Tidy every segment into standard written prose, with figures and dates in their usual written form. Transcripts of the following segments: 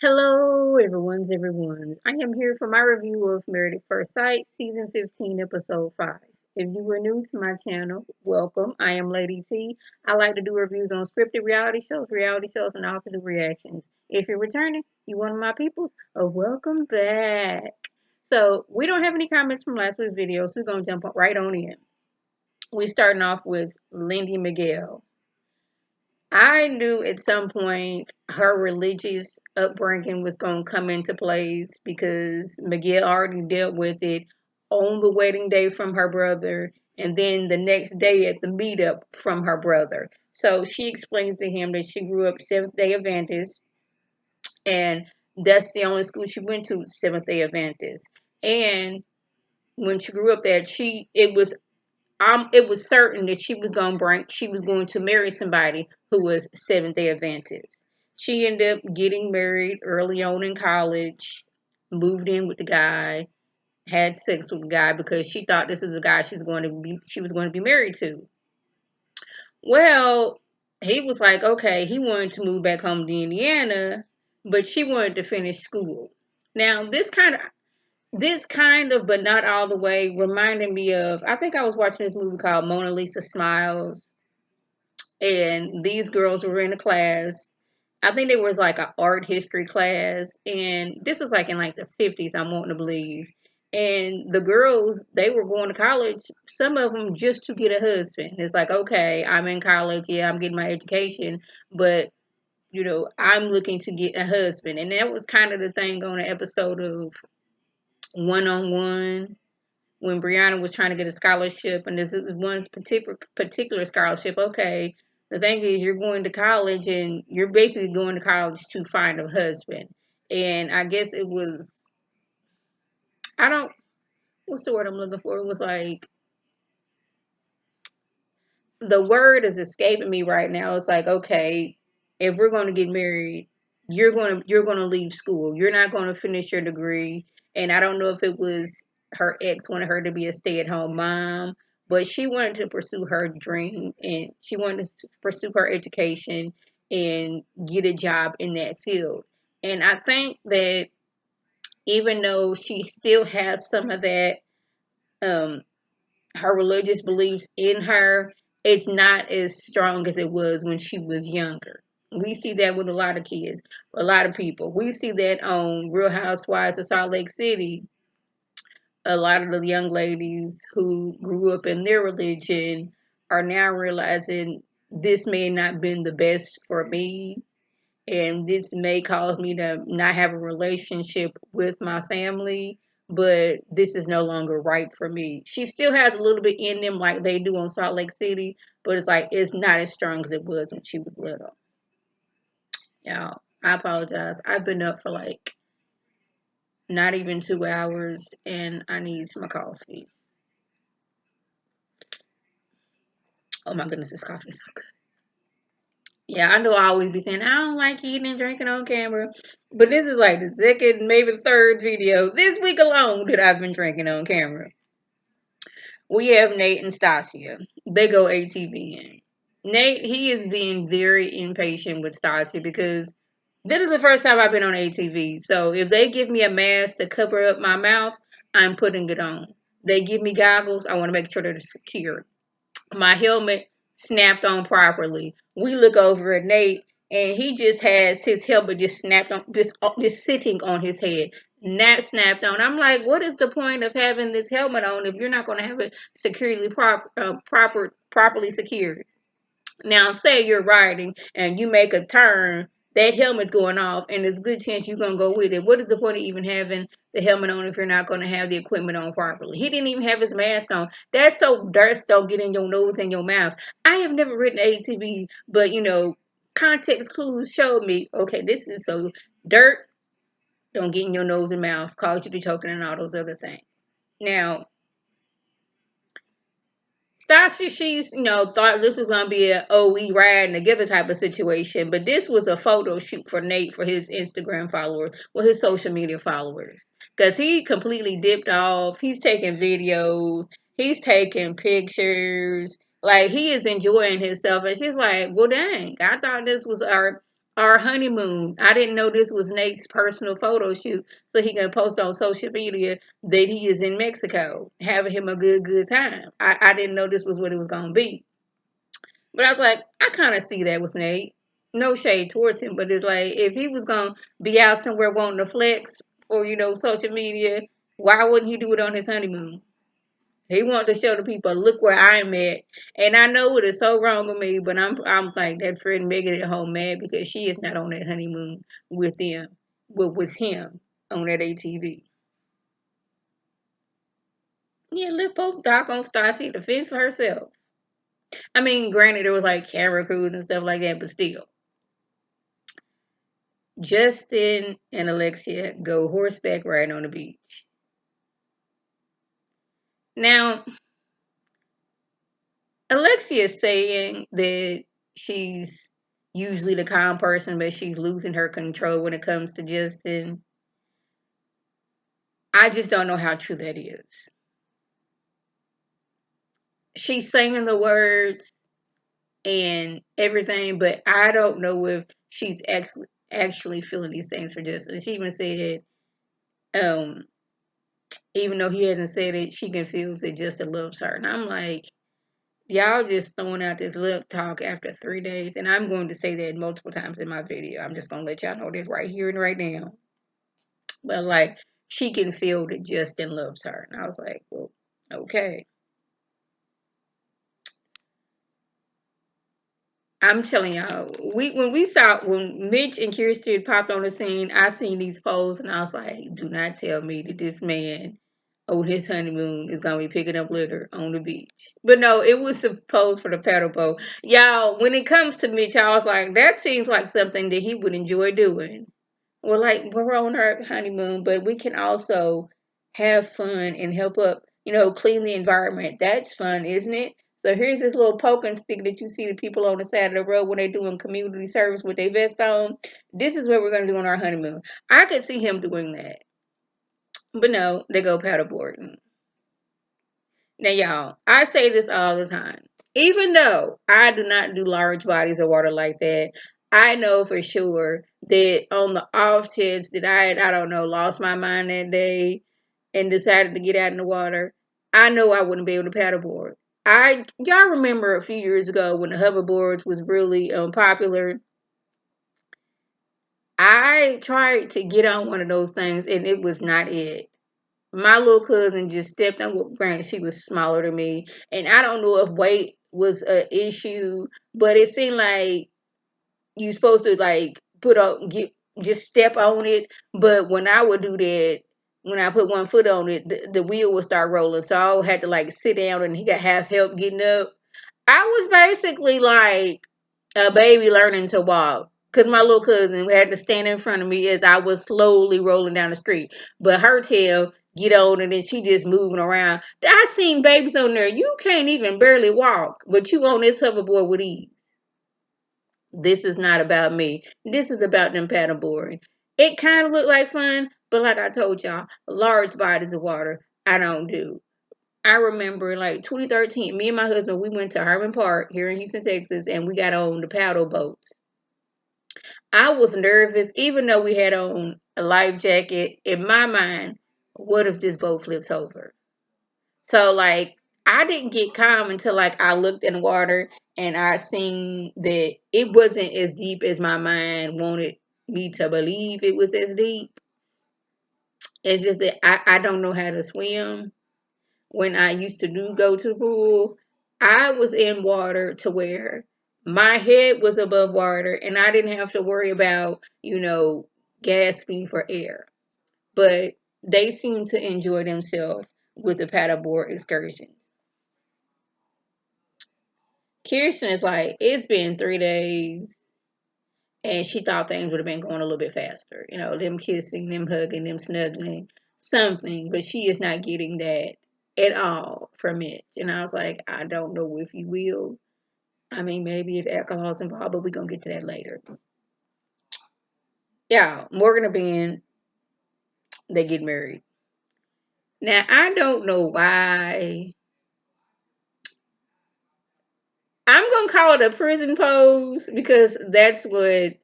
Hello, everyone's. I am here for my review of Married at First Sight, Season 15, Episode 5. If you are new to my channel, welcome. I am Lady T. I like to do reviews on scripted reality shows, and also do reactions. If you're returning, you one of my peoples, welcome back. So, we don't have any comments from last week's video, so we're going to jump right on in. We're starting off with Lindy Miguel. I knew at some point her religious upbringing was going to come into place because Miguel already dealt with it on the wedding day from her brother and then the next day at the meetup from her brother. So she explains to him that she grew up Seventh day Adventist and that's the only school she went to, Seventh day Adventist. And when she grew up there, it was certain that she was going to marry somebody who was Seventh Day Adventist. She ended up getting married early on in college, moved in with the guy, had sex with the guy because she thought this was the guy she was going to be married to. Well, he was like, okay, he wanted to move back home to Indiana, but she wanted to finish school. Now, this kind of, but not all the way, reminded me of, I think I was watching this movie called Mona Lisa Smiles, and these girls were in a class. I think there was like an art history class, and this was like in like the 50s, I'm wanting to believe. And the girls, they were going to college, some of them just to get a husband. It's like, okay, I'm in college, yeah, I'm getting my education, but I'm looking to get a husband. And that was kind of the thing on the episode of One on One when Brianna was trying to get a scholarship, and this is one particular scholarship. Okay, the thing is, you're going to college, and you're basically going to college to find a husband. And I guess it was, I don't, what's the word I'm looking for? It was like, the word is escaping me right now. It's like, okay, if we're going to get married, you're going to leave school. You're not going to finish your degree. And I don't know if it was her ex wanted her to be a stay-at-home mom, but she wanted to pursue her dream and she wanted to pursue her education and get a job in that field. And I think that even though she still has some of that um her religious beliefs in her, it's not as strong as it was when she was younger. We see that with a lot of kids, a lot of people. We see that on Real Housewives of Salt Lake City. A lot of the young ladies who grew up in their religion are now realizing this may not been the best for me, and this may cause me to not have a relationship with my family, but this is no longer right for me. She still has a little bit in them like they do on Salt Lake City, but it's like it's not as strong as it was when she was little. Y'all, I apologize. I've been up for like not even 2 hours and I need some coffee. Oh my goodness, this coffee is so good. Yeah, I know I always be saying I don't like eating and drinking on camera, but this is like the second, maybe third video this week alone that I've been drinking on camera. We have Nate and Stasia. They go ATVing. Nate, he is being very impatient with Stasia because this is the first time I've been on ATV. So if they give me a mask to cover up my mouth, I'm putting it on. They give me goggles, I want to make sure they're secure. My helmet snapped on properly. We look over at Nate, and he just has his helmet just snapped on, just sitting on his head, not snapped on. I'm like, what is the point of having this helmet on if you're not going to have it properly secured? Now, say you're riding and you make a turn, that helmet's going off, and there's a good chance you're gonna go with it. What is the point of even having the helmet on if you're not gonna have the equipment on properly? He didn't even have his mask on. That's so dirt don't get in your nose and your mouth. I have never ridden ATV, but context clues showed me, okay, this is so dirt don't get in your nose and mouth, cause you to choking and all those other things. Now, Stasha, she's, thought this was going to be a, oh, we riding together type of situation. But this was a photo shoot for Nate for his Instagram followers, well, his social media followers. Because he completely dipped off. He's taking videos. He's taking pictures. Like, he is enjoying himself. And she's like, well, dang, I thought this was our honeymoon. I didn't know this was Nate's personal photo shoot, so he can post on social media that he is in Mexico having him a good time. I didn't know this was what it was gonna be. But I was like, I kind of see that with Nate. No shade towards him, but it's like if he was gonna be out somewhere wanting to flex or social media, why wouldn't he do it on his honeymoon? He wanted to show the people, look where I'm at. And I know it is so wrong of me, but I'm like that friend Megan at home mad because she is not on that honeymoon with them, with him on that ATV. Yeah, let both Doc on Star see the fence for herself. I mean, granted, there was like camera crews and stuff like that, but still. Justin and Alexia go horseback riding on the beach. Now, Alexia is saying that she's usually the calm person, but she's losing her control when it comes to Justin. I just don't know how true that is. She's saying the words and everything, but I don't know if she's actually feeling these things for Justin. She even said, um, even though he hasn't said it, she can feel that Justin loves her. And I'm like, y'all just throwing out this lip talk after 3 days, and I'm going to say that multiple times in my video. I'm just gonna let y'all know this right here and right now. But like, she can feel that Justin loves her, and I was like, well, okay. I'm telling y'all, when Mitch and Kirsten popped on the scene, I seen these posts and I was like, do not tell me that this man on his honeymoon is gonna be picking up litter on the beach. But no, it was supposed for the paddle boat. Y'all, when it comes to Mitch, I was like, that seems like something that he would enjoy doing. Well, like we're on our honeymoon, but we can also have fun and help up, clean the environment. That's fun, isn't it? So here's this little poking stick that you see the people on the side of the road when they're doing community service with their vest on. This is what we're gonna do on our honeymoon. I could see him doing that. But no, they go paddleboarding. Now, y'all, I say this all the time. Even though I do not do large bodies of water like that, I know for sure that on the off chance that I don't know, lost my mind that day and decided to get out in the water, I know I wouldn't be able to paddleboard. Y'all remember a few years ago when the hoverboards was really popular. I tried to get on one of those things and it was not it. My little cousin just stepped on. Well, granted, she was smaller than me, and I don't know if weight was an issue, but it seemed like you supposed to like put on get just step on it. But when I would do that, when I put one foot on it, the wheel would start rolling, so I had to like sit down, and he got half help getting up. I was basically like a baby learning to walk because my little cousin had to stand in front of me as I was slowly rolling down the street. But her tail get on and then she just moving around. I seen babies on there. You can't even barely walk, but you on this hoverboard with ease. This is not about me. This is about them paddleboarding. It kind of looked like fun, but like I told y'all, large bodies of water I don't do. I remember like 2013, me and my husband, we went to Herman Park here in Houston, Texas, and we got on the paddle boats. I was nervous, even though we had on a life jacket. In my mind, what if this boat flips over? So like, I didn't get calm until like I looked in the water and I seen that it wasn't as deep as my mind wanted me to believe it was as deep. It's just that I don't know how to swim. When I used to go to the pool, I was in water to where my head was above water and I didn't have to worry about, gasping for air. But they seem to enjoy themselves with the paddleboard excursions. Kirsten is like, it's been 3 days and she thought things would have been going a little bit faster. Them kissing, them hugging, them snuggling, something. But she is not getting that at all from it. And I was like, I don't know if you will. I mean, maybe if alcohol's involved, but we're going to get to that later. Yeah, Morgan and Ben, they get married. Now, I don't know why. I'm going to call it a prison pose because that's what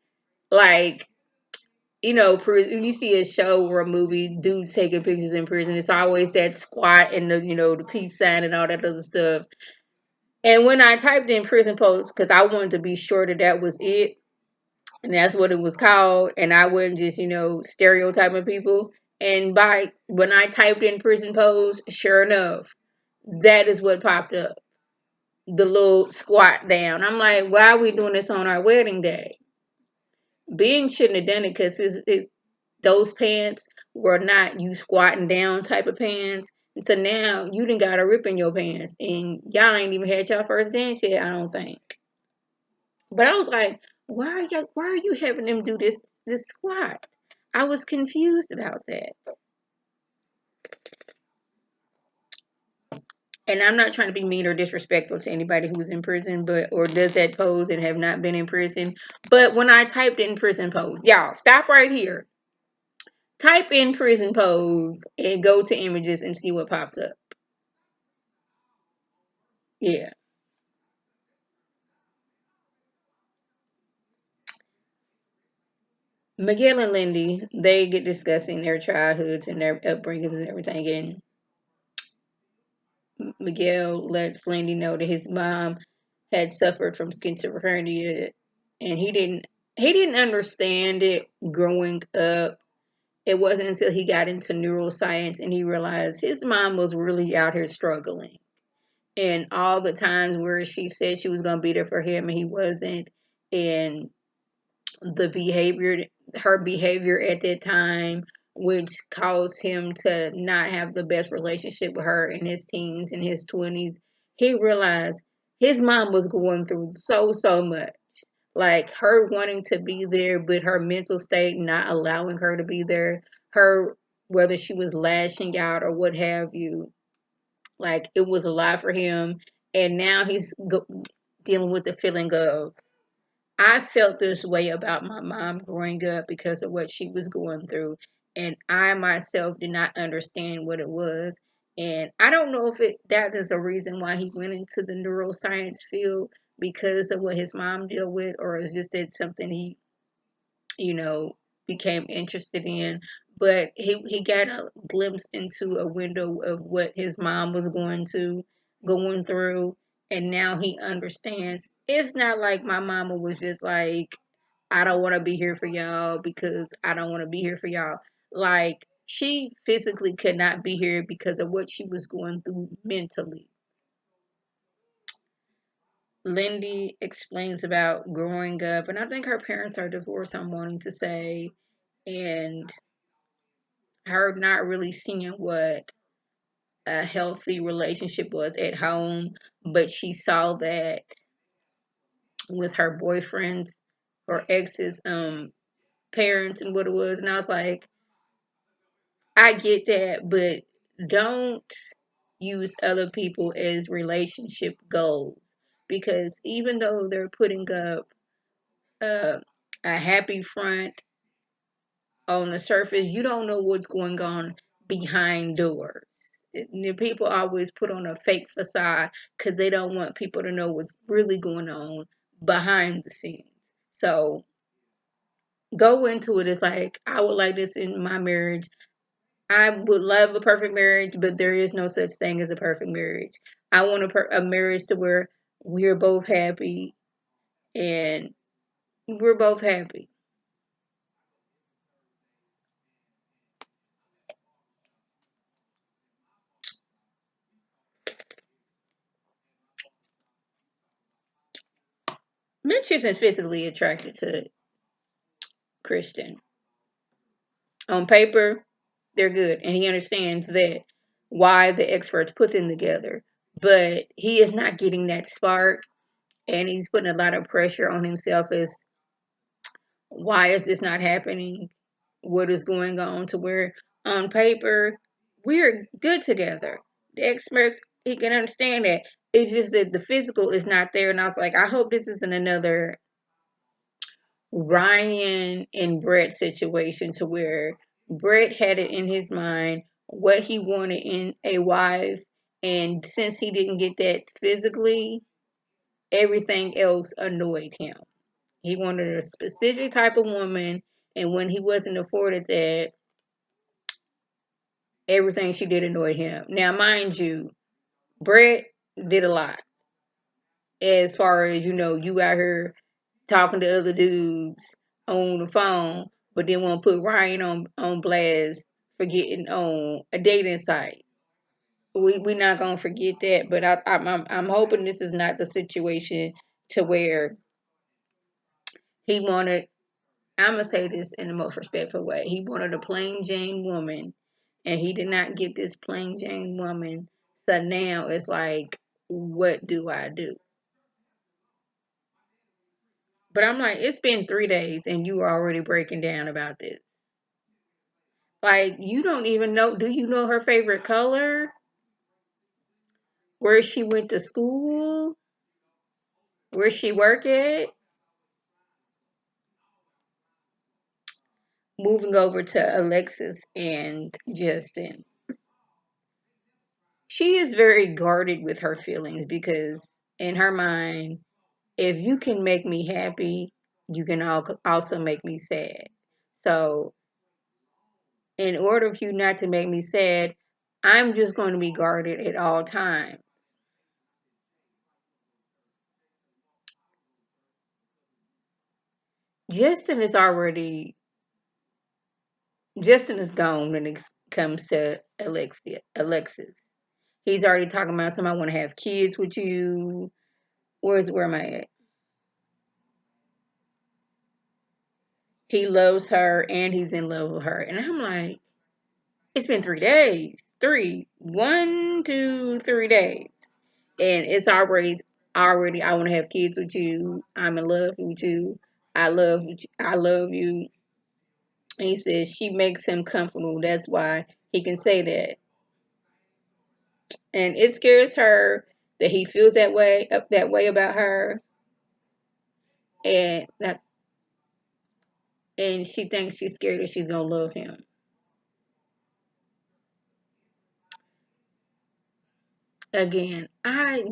Like, when you see a show or a movie, dudes taking pictures in prison, it's always that squat and the peace sign and all that other stuff. And when I typed in prison post, because I wanted to be sure that was it, and that's what it was called, and I wasn't just, stereotyping people. And by when I typed in prison pose, sure enough, that is what popped up. The little squat down. I'm like, why are we doing this on our wedding day? Being shouldn't have done it because those pants were not you squatting down type of pants. And so now you done got a rip in your pants, and y'all ain't even had your first dance yet, I don't think. But I was like, why are you having them do this squat? I was confused about that. And I'm not trying to be mean or disrespectful to anybody who's in prison, or does that pose and have not been in prison. But when I typed in prison pose, y'all stop right here. Type in prison pose and go to images and see what pops up. Yeah. Miguel and Lindy, they get discussing their childhoods and their upbringings and everything. And Miguel lets Lindy know that his mom had suffered from schizophrenia, and he didn't understand it growing up. It wasn't until he got into neuroscience and he realized his mom was really out here struggling. And all the times where she said she was going to be there for him and he wasn't, and the behavior, her behavior at that time, which caused him to not have the best relationship with her in his teens and his 20s, he realized his mom was going through so much. Like her wanting to be there, but her mental state not allowing her to be there. Her, whether she was lashing out or what have you, like it was a lot for him. And now he's dealing with the feeling of, I felt this way about my mom growing up because of what she was going through, and I myself did not understand what it was. And I don't know if that is a reason why he went into the neuroscience field because of what his mom dealt with, or is just that something he you know, became interested in. But he got a glimpse into a window of what his mom was going through, and now he understands. It's not like my mama was just like, I don't want to be here for y'all because I don't want to be here for y'all. Like she physically could not be here because of what she was going through mentally. Lindy explains about growing up, and I think her parents are divorced, I'm wanting to say, and her not really seeing what a healthy relationship was at home, but she saw that with her boyfriend's or ex's parents and what it was. And I was like, I get that, but don't use other people as relationship goals, because even though they're putting up uh, a happy front on the surface, you don't know what's going on behind doors. The people always put on a fake facade because they don't want people to know what's really going on behind the scenes. So go into it. It's like, I would like this in my marriage. I would love a perfect marriage, but there is no such thing as a perfect marriage. I want a marriage to where we're both happy and we're both happy. Mitch isn't physically attracted to Kristen. On paper, they're good, and he understands that why the experts put them together. But he is not getting that spark, and he's putting a lot of pressure on himself as, why is this not happening? What is going on? To where on paper we're good together. The experts, he can understand that. It's just that the physical is not there. And I was like, I hope this isn't another Ryan and Brett situation to where Brett had it in his mind what he wanted in a wife, and since he didn't get that physically, everything else annoyed him. He wanted a specific type of woman, and when he wasn't afforded that, everything she did annoyed him. Now, mind you, Brett did a lot as far as, you out here talking to other dudes on the phone, but then want to put Ryan on blast for getting on a dating site. We're not gonna forget that, but I'm hoping this is not the situation to where he wanted. I'm gonna say this in the most respectful way. He wanted a plain Jane woman, and he did not get this plain Jane woman. So now it's like, what do I do? But I'm like, it's been 3 days, and you are already breaking down about this. Like, you don't even know. Do you know her favorite color? Where she went to school? Where she work at? Moving over to Alexis and Justin. She is very guarded with her feelings because in her mind, if you can make me happy, you can also make me sad. So, in order for you not to make me sad, I'm just going to be guarded at all times. Justin is already Justin is gone when it comes to Alexis. He's already talking about somebody want to have kids with you. Where am I at? He loves her and he's in love with her. And I'm like, it's been 3 days. 1, 2, 3 days. And it's already I want to have kids with you. I'm in love with you. I love you. And he says she makes him comfortable. That's why he can say that. And it scares her that he feels that way about her, and that and she thinks she's scared that she's gonna love him. Again, I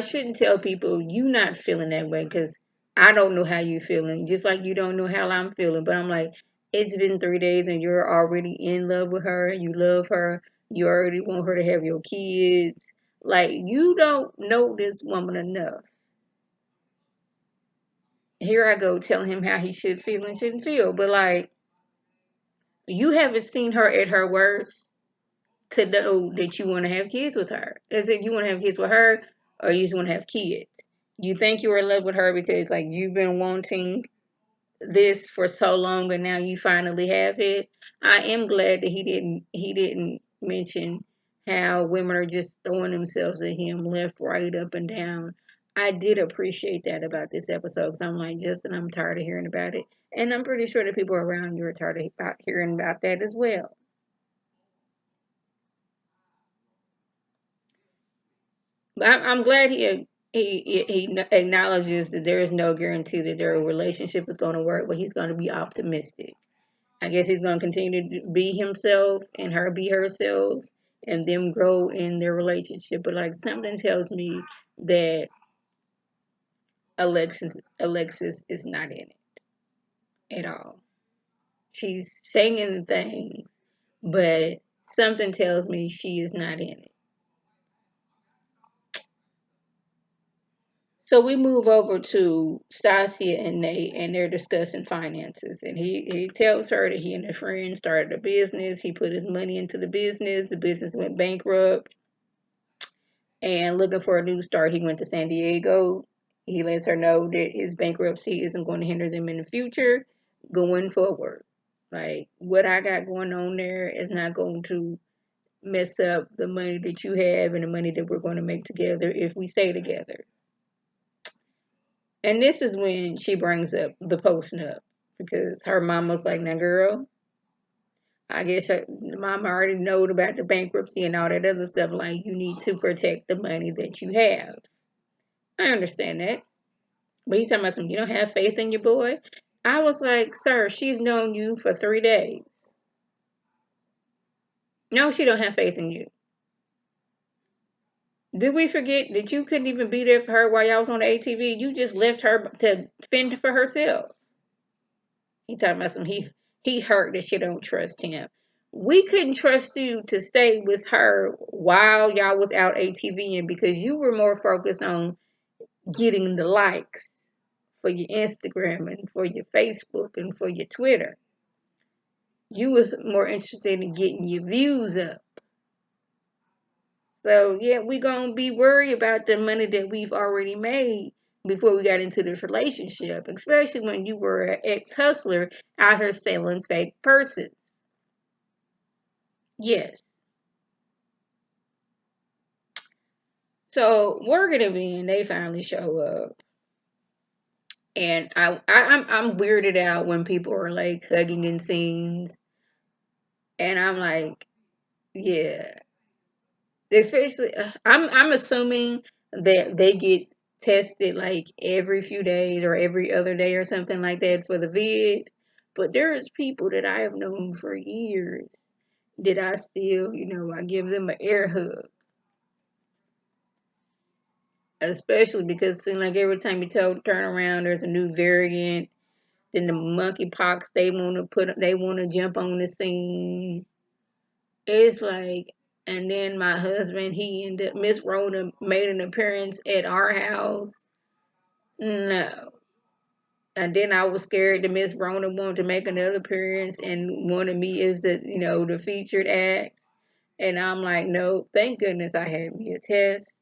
shouldn't tell people you not feeling that way because I don't know how you feeling, just like you don't know how I'm feeling. But I'm like, it's been 3 days and you're already in love with her, you love her, you already want her to have your kids. Like, you don't know this woman enough. Here I go telling him how he should feel and shouldn't feel. But like, you haven't seen her at her worst to know that you want to have kids with her. Is it you want to have kids with her or you just want to have kids? You think you're in love with her because like you've been wanting this for so long and now you finally have it. I am glad that he didn't mention how women are just throwing themselves at him left, right, up and down. I did appreciate that about this episode because I'm like, Justin, I'm tired of hearing about it. And I'm pretty sure the people around you are tired of about hearing about that as well. But I'm glad he acknowledges that there is no guarantee that their relationship is going to work, but he's going to be optimistic. I guess he's going to continue to be himself and her be herself and them grow in their relationship. But like something tells me that Alexis is not in it at all. She's singing things, but something tells me she is not in it. So we move over to Stasia and Nate, and they're discussing finances. And he tells her that he and a friend started a business. He put his money into the business. The business went bankrupt. And looking for a new start, he went to San Diego. He lets her know that his bankruptcy isn't going to hinder them in the future going forward. Like, what I got going on there is not going to mess up the money that you have and the money that we're going to make together if we stay together. And this is when she brings up the post nup because her mom was like, now, girl, I guess her mama already knowed about the bankruptcy and all that other stuff. Like, you need to protect the money that you have. I understand that. But he's talking about some, you don't have faith in your boy? I was like, sir, she's known you for 3 days. No, she don't have faith in you. Did we forget that you couldn't even be there for her while y'all was on the ATV? You just left her to fend for herself. He talking about some he hurt that she don't trust him. We couldn't trust you to stay with her while y'all was out ATVing because you were more focused on getting the likes for your Instagram and for your Facebook and for your Twitter. You was more interested in getting your views up. So yeah, we gonna be worried about the money that we've already made before we got into this relationship, especially when you were an ex-hustler out here selling fake purses. Yes. So Morgan and Ben, they finally show up. And I'm weirded out when people are like hugging in scenes. And I'm like, yeah. Especially I'm assuming that they get tested like every few days or every other day or something like that for the vid. But there's people that I have known for years that I still, I give them an air hug. Especially because it seems like every time you turn around there's a new variant. Then the monkeypox they wanna jump on the scene. It's like, and then my husband, he ended Miss Rhoda made an appearance at our house. No. And then I was scared that Miss Rhoda wanted to make another appearance and wanted me as the featured act. And I'm like, no, thank goodness I had me a test.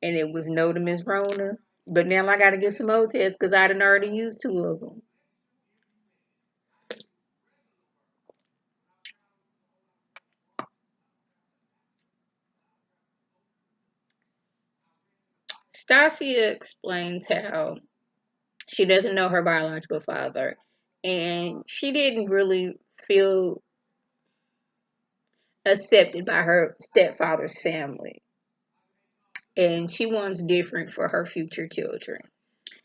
And it was no to Miss Rhoda. But now I got to get some more tests because I done already used two of them. Stasia explains how she doesn't know her biological father, and she didn't really feel accepted by her stepfather's family, and she wants different for her future children.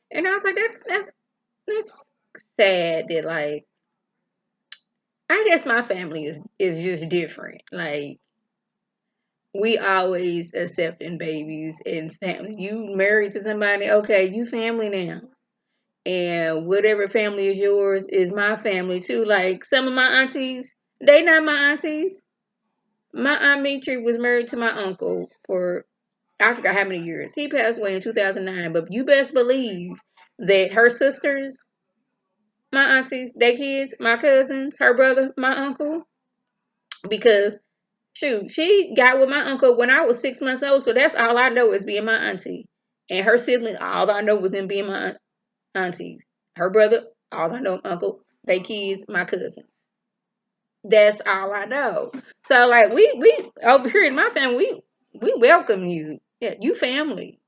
And I was like, that's sad that like I guess my family is just different. Like we always accepting babies and family. You married to somebody, okay, you family now. And whatever family is yours is my family too. Like some of my aunties, they not my aunties. My aunt Mitri was married to my uncle for I forgot how many years. He passed away in 2009, but you best believe that her sisters, my aunties, their kids, my cousins, her brother, my uncle, because shoot, she got with my uncle when I was 6 months old, so that's all I know is being my auntie. And her siblings, all I know was them being my aunties. Her brother, all I know, uncle, they kids, my cousins. That's all I know. So like we over here in my family, we welcome you. Yeah, you family.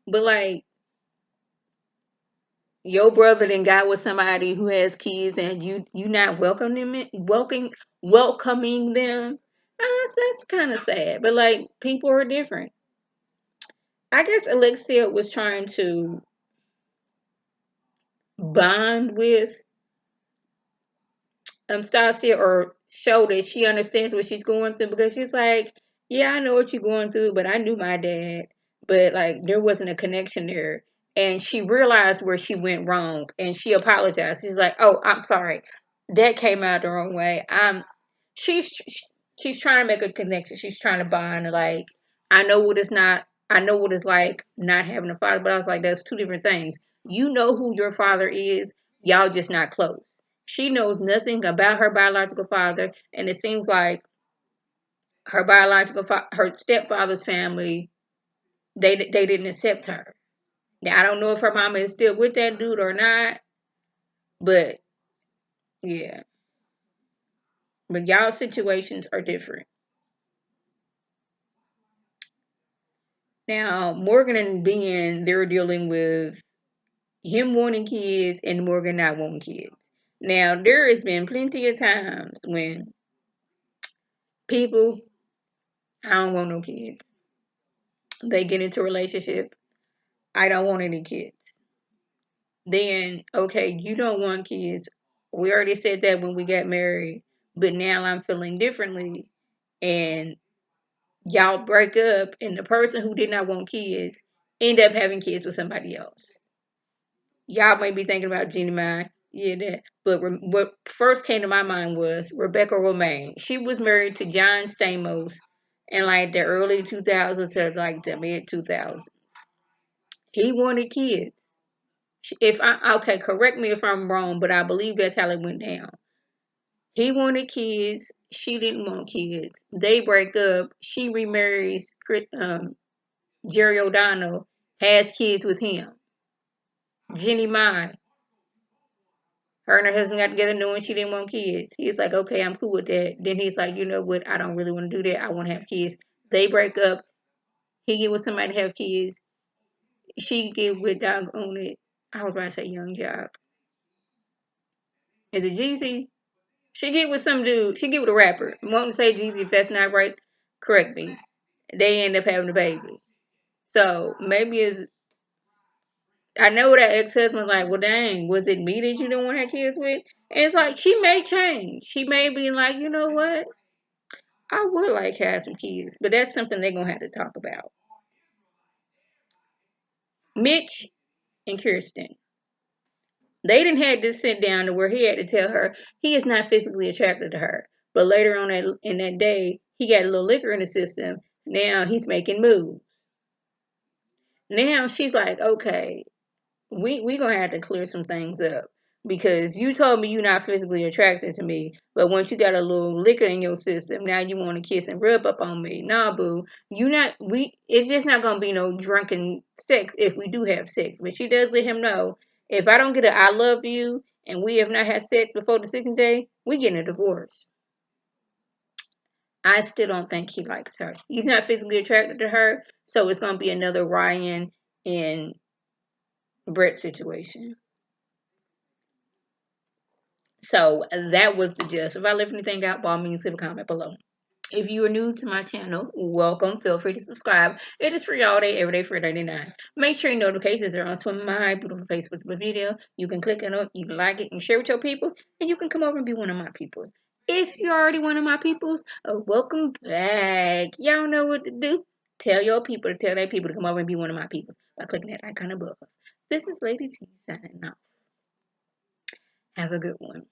But like your brother then got with somebody who has kids and you not welcoming them. That's kind of sad. But like people are different. I guess Alexia was trying to bond with Stasia or show that she understands what she's going through because she's like, yeah, I know what you're going through, but I knew my dad, but like there wasn't a connection there. And she realized where she went wrong and she apologized. She's like, oh, I'm sorry. That came out the wrong way. She's she's trying to make a connection. She's trying to bond. Like, I know what it's like not having a father, but I was like, that's two different things. You know who your father is. Y'all just not close. She knows nothing about her biological father, and it seems like her stepfather's family, they didn't accept her. Now I don't know if her mama is still with that dude or not, but yeah. But y'all situations are different. Now Morgan and Ben, they're dealing with him wanting kids and Morgan not wanting kids. Now there has been plenty of times when people, I don't want no kids. They get into a relationship. I don't want any kids. Then okay, you don't want kids. We already said that when we got married, but now I'm feeling differently, and Y'all break up, and the person who did not want kids end up having kids with somebody else. Y'all may be thinking about Jeannie Mai, yeah, that. But what first came to my mind was Rebecca Romaine. She was married to John Stamos in like the early 2000s to like the mid 2000s. He wanted kids. If I okay, correct me if I'm wrong, but I believe that's how it went down. He wanted kids. She didn't want kids. They break up. She remarries Jerry O'Donnell, has kids with him. Jenny Mai, her and her husband got together knowing she didn't want kids. He's like, okay, I'm cool with that. Then he's like, you know what? I don't really want to do that. I want to have kids. They break up. He get with somebody to have kids. She get with dog on it. I was about to say Young Jock. Is it Jeezy? She get with some dude. She get with a rapper. Won't say Jeezy if that's not right. Correct me. They end up having a baby. So maybe it's. I know that ex-husband's like, well, dang, was it me that you don't want to have kids with? And it's like she may change. She may be like, you know what? I would like to have some kids, but that's something they're gonna have to talk about. Mitch and Kirsten. They didn't have to sit down to where he had to tell her he is not physically attracted to her. But later on in that day, he got a little liquor in the system. Now he's making moves. Now she's like, okay, we gonna have to clear some things up because you told me you're not physically attracted to me, but once you got a little liquor in your system, now you want to kiss and rub up on me. Nah, boo, you not we. It's just not gonna be no drunken sex if we do have sex. But she does let him know if I don't get a I love you and we have not had sex before the second day, we getting a divorce. I still don't think he likes her. He's not physically attracted to her, so it's gonna be another Ryan and Brett situation. So that was the gist. If I left anything out, by all means, leave a comment below. If you are new to my channel, welcome. Feel free to subscribe. It is free all day, every day for $3.99. Make sure your notifications are on so my beautiful face with the video. You can click on it, you can like it, and share with your people, and you can come over and be one of my peoples. If you're already one of my peoples, welcome back. Y'all know what to do. Tell your people to tell their people to come over and be one of my peoples by clicking that icon above. This is Lady T signing off. Have a good one.